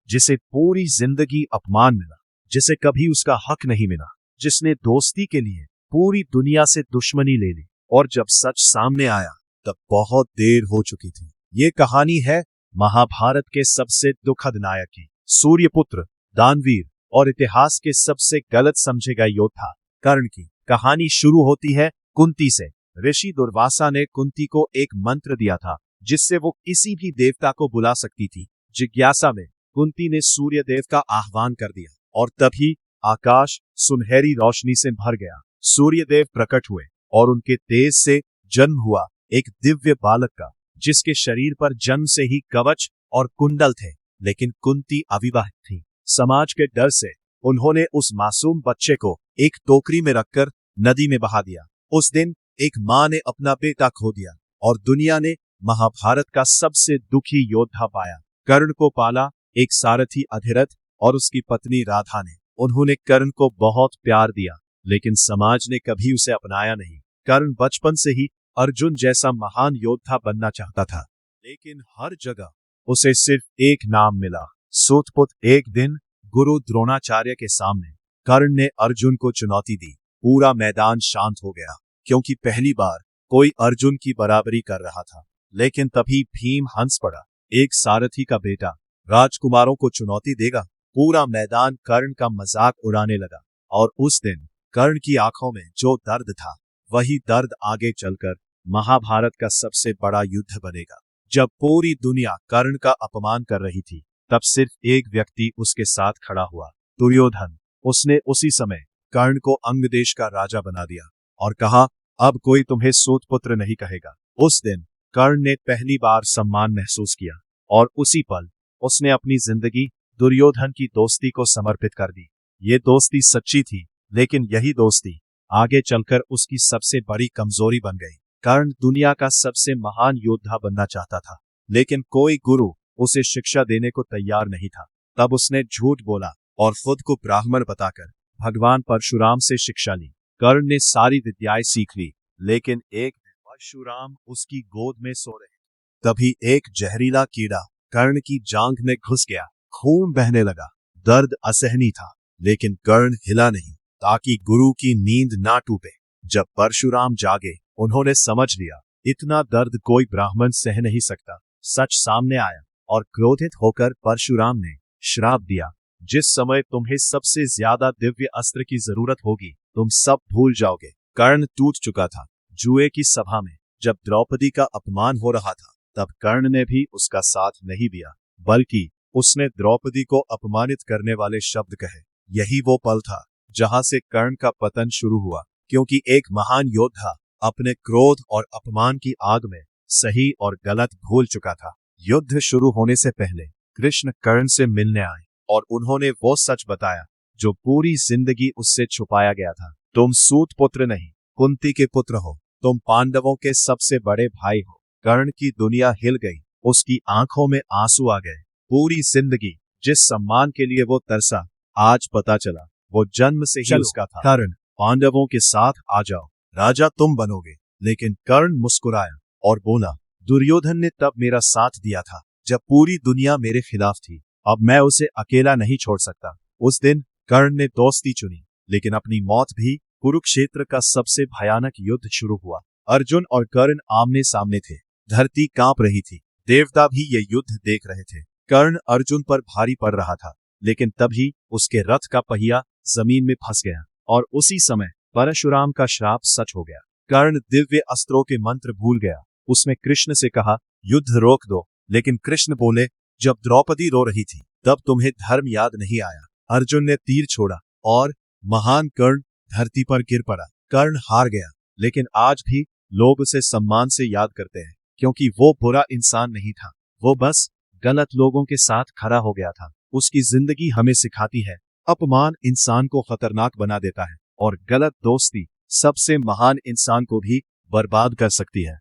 जिसे पूरी जिंदगी अपमान मिला, जिसे कभी उसका हक नहीं मिला, जिसने दोस्ती के लिए पूरी दुनिया से दुश्मनी ले ली, और जब सच सामने आया तब बहुत देर हो चुकी थी। ये कहानी है महाभारत के सबसे दुखद नायक की, सूर्यपुत्र, दानवीर और इतिहास के सबसे गलत समझे गए योद्धा कर्ण की। कहानी शुरू होती है कुंती से। ऋषि दुर्वासा ने कुंती को एक मंत्र दिया था जिससे वो किसी भी देवता को बुला सकती थी। जिज्ञासा में कुंती ने सूर्य देव का आह्वान कर दिया और तभी आकाश सुनहरी रोशनी से भर गया। सूर्य देव प्रकट हुए और उनके तेज से जन्म हुआ एक दिव्य बालक का, जिसके शरीर पर जन्म से ही कवच और कुंडल थे। लेकिन कुंती अविवाहित थी। समाज के डर से उन्होंने उस मासूम बच्चे को एक टोकरी में रखकर नदी में बहा दिया। उस दिन एक मां ने अपना बेटा खो दिया और दुनिया ने महाभारत का सबसे दुखी योद्धा पाया। कर्ण को पाला एक सारथी अधिरथ और उसकी पत्नी राधा ने। उन्होंने कर्ण को बहुत प्यार दिया, लेकिन समाज ने कभी उसे अपनाया नहीं। कर्ण बचपन से ही अर्जुन जैसा महान योद्धा बनना चाहता था, लेकिन हर जगह उसे सिर्फ एक नाम मिला, सूतपुत्र। एक दिन गुरु द्रोणाचार्य के सामने कर्ण ने अर्जुन को चुनौती दी। पूरा मैदान शांत हो गया, क्योंकि पहली बार कोई अर्जुन की बराबरी कर रहा था। लेकिन तभी भीम हंस पड़ा। एक सारथी का बेटा राजकुमारों को चुनौती देगा? पूरा मैदान कर्ण का मजाक उड़ाने लगा। और उस दिन कर्ण की आंखों में जो दर्द था, वही दर्द आगे चलकर महाभारत का सबसे बड़ा युद्ध बनेगा। जब पूरी दुनिया कर्ण का अपमान कर रही थी, तब सिर्फ एक व्यक्ति उसके साथ खड़ा हुआ, दुर्योधन। उसने उसी समय कर्ण को अंग देश का राजा बना दिया और कहा, अब कोई तुम्हें सूतपुत्र नहीं कहेगा। उस दिन कर्ण ने पहली बार सम्मान महसूस किया और उसी पल उसने अपनी जिंदगी दुर्योधन की दोस्ती को समर्पित कर दी। ये दोस्ती सच्ची थी, लेकिन यही दोस्ती आगे चलकर उसकी सबसे बड़ी कमजोरी बन गई। कर्ण दुनिया का सबसे महान योद्धा बनना चाहता था, लेकिन कोई गुरु उसे शिक्षा देने को तैयार नहीं था। तब उसने झूठ बोला और खुद को ब्राह्मण बताकर भगवान परशुराम से शिक्षा ली। कर्ण ने सारी विद्याएं सीख ली, लेकिन एक दिन परशुराम उसकी गोद में सो रहे। तभी एक जहरीला कीड़ा कर्ण की जांघ में घुस गया। खून बहने लगा। दर्द असहनीय था, लेकिन कर्ण हिला नहीं, ताकि गुरु की नींद ना टूटे। जब परशुराम जागे, उन्होंने समझ लिया इतना दर्द कोई ब्राह्मण सह नहीं सकता। सच सामने आया और क्रोधित होकर परशुराम ने श्राप दिया, जिस समय तुम्हें सबसे ज्यादा दिव्य अस्त्र की जरूरत होगी, तुम सब भूल जाओगे। कर्ण टूट चुका था। जुए की सभा में जब द्रौपदी का अपमान हो रहा था, तब कर्ण ने भी उसका साथ नहीं दिया, बल्कि उसने द्रौपदी को अपमानित करने वाले शब्द कहे। यही वो पल था जहां से कर्ण का पतन शुरू हुआ, क्योंकि एक महान योद्धा अपने क्रोध और अपमान की आग में सही और गलत भूल चुका था। युद्ध शुरू होने से पहले कृष्ण कर्ण से मिलने आए और उन्होंने वो सच बताया जो पूरी जिंदगी उससे छुपाया गया था। तुम सूत पुत्र नहीं, कुंती के पुत्र हो। तुम पांडवों के सबसे बड़े भाई हो। कर्ण की दुनिया हिल गई। उसकी आंखों में आंसू आ गए। पूरी जिंदगी जिस सम्मान के लिए वो तरसा, आज पता चला वो जन्म से ही उसका था। कर्ण, पांडवों के साथ आ जाओ, राजा तुम बनोगे। लेकिन कर्ण मुस्कुराया और बोला, दुर्योधन ने तब मेरा साथ दिया था जब पूरी दुनिया मेरे खिलाफ थी। अब मैं उसे अकेला नहीं छोड़ सकता। उस दिन कर्ण ने दोस्ती चुनी, लेकिन अपनी मौत भी। कुरुक्षेत्र का सबसे भयानक युद्ध शुरू हुआ। अर्जुन और कर्ण आमने सामने थे। धरती कांप रही थी। देवता भी ये युद्ध देख रहे थे। कर्ण अर्जुन पर भारी पड़ रहा था, लेकिन तभी उसके रथ का पहिया जमीन में फंस गया और उसी समय परशुराम का श्राप सच हो गया। कर्ण दिव्य अस्त्रों के मंत्र भूल गया। उसने कृष्ण से कहा, युद्ध रोक दो, लेकिन कृष्ण बोले, जब द्रौपदी रो रही थी तब तुम्हें धर्म याद नहीं आया। अर्जुन ने तीर छोड़ा और महान कर्ण धरती पर गिर पड़ा। कर्ण हार गया, लेकिन आज भी लोग उसे सम्मान से याद करते हैं, क्योंकि वो बुरा इंसान नहीं था। वो बस गलत लोगों के साथ खड़ा हो गया था। उसकी जिंदगी हमें सिखाती है, अपमान इंसान को खतरनाक बना देता है और गलत दोस्ती सबसे महान इंसान को भी बर्बाद कर सकती है।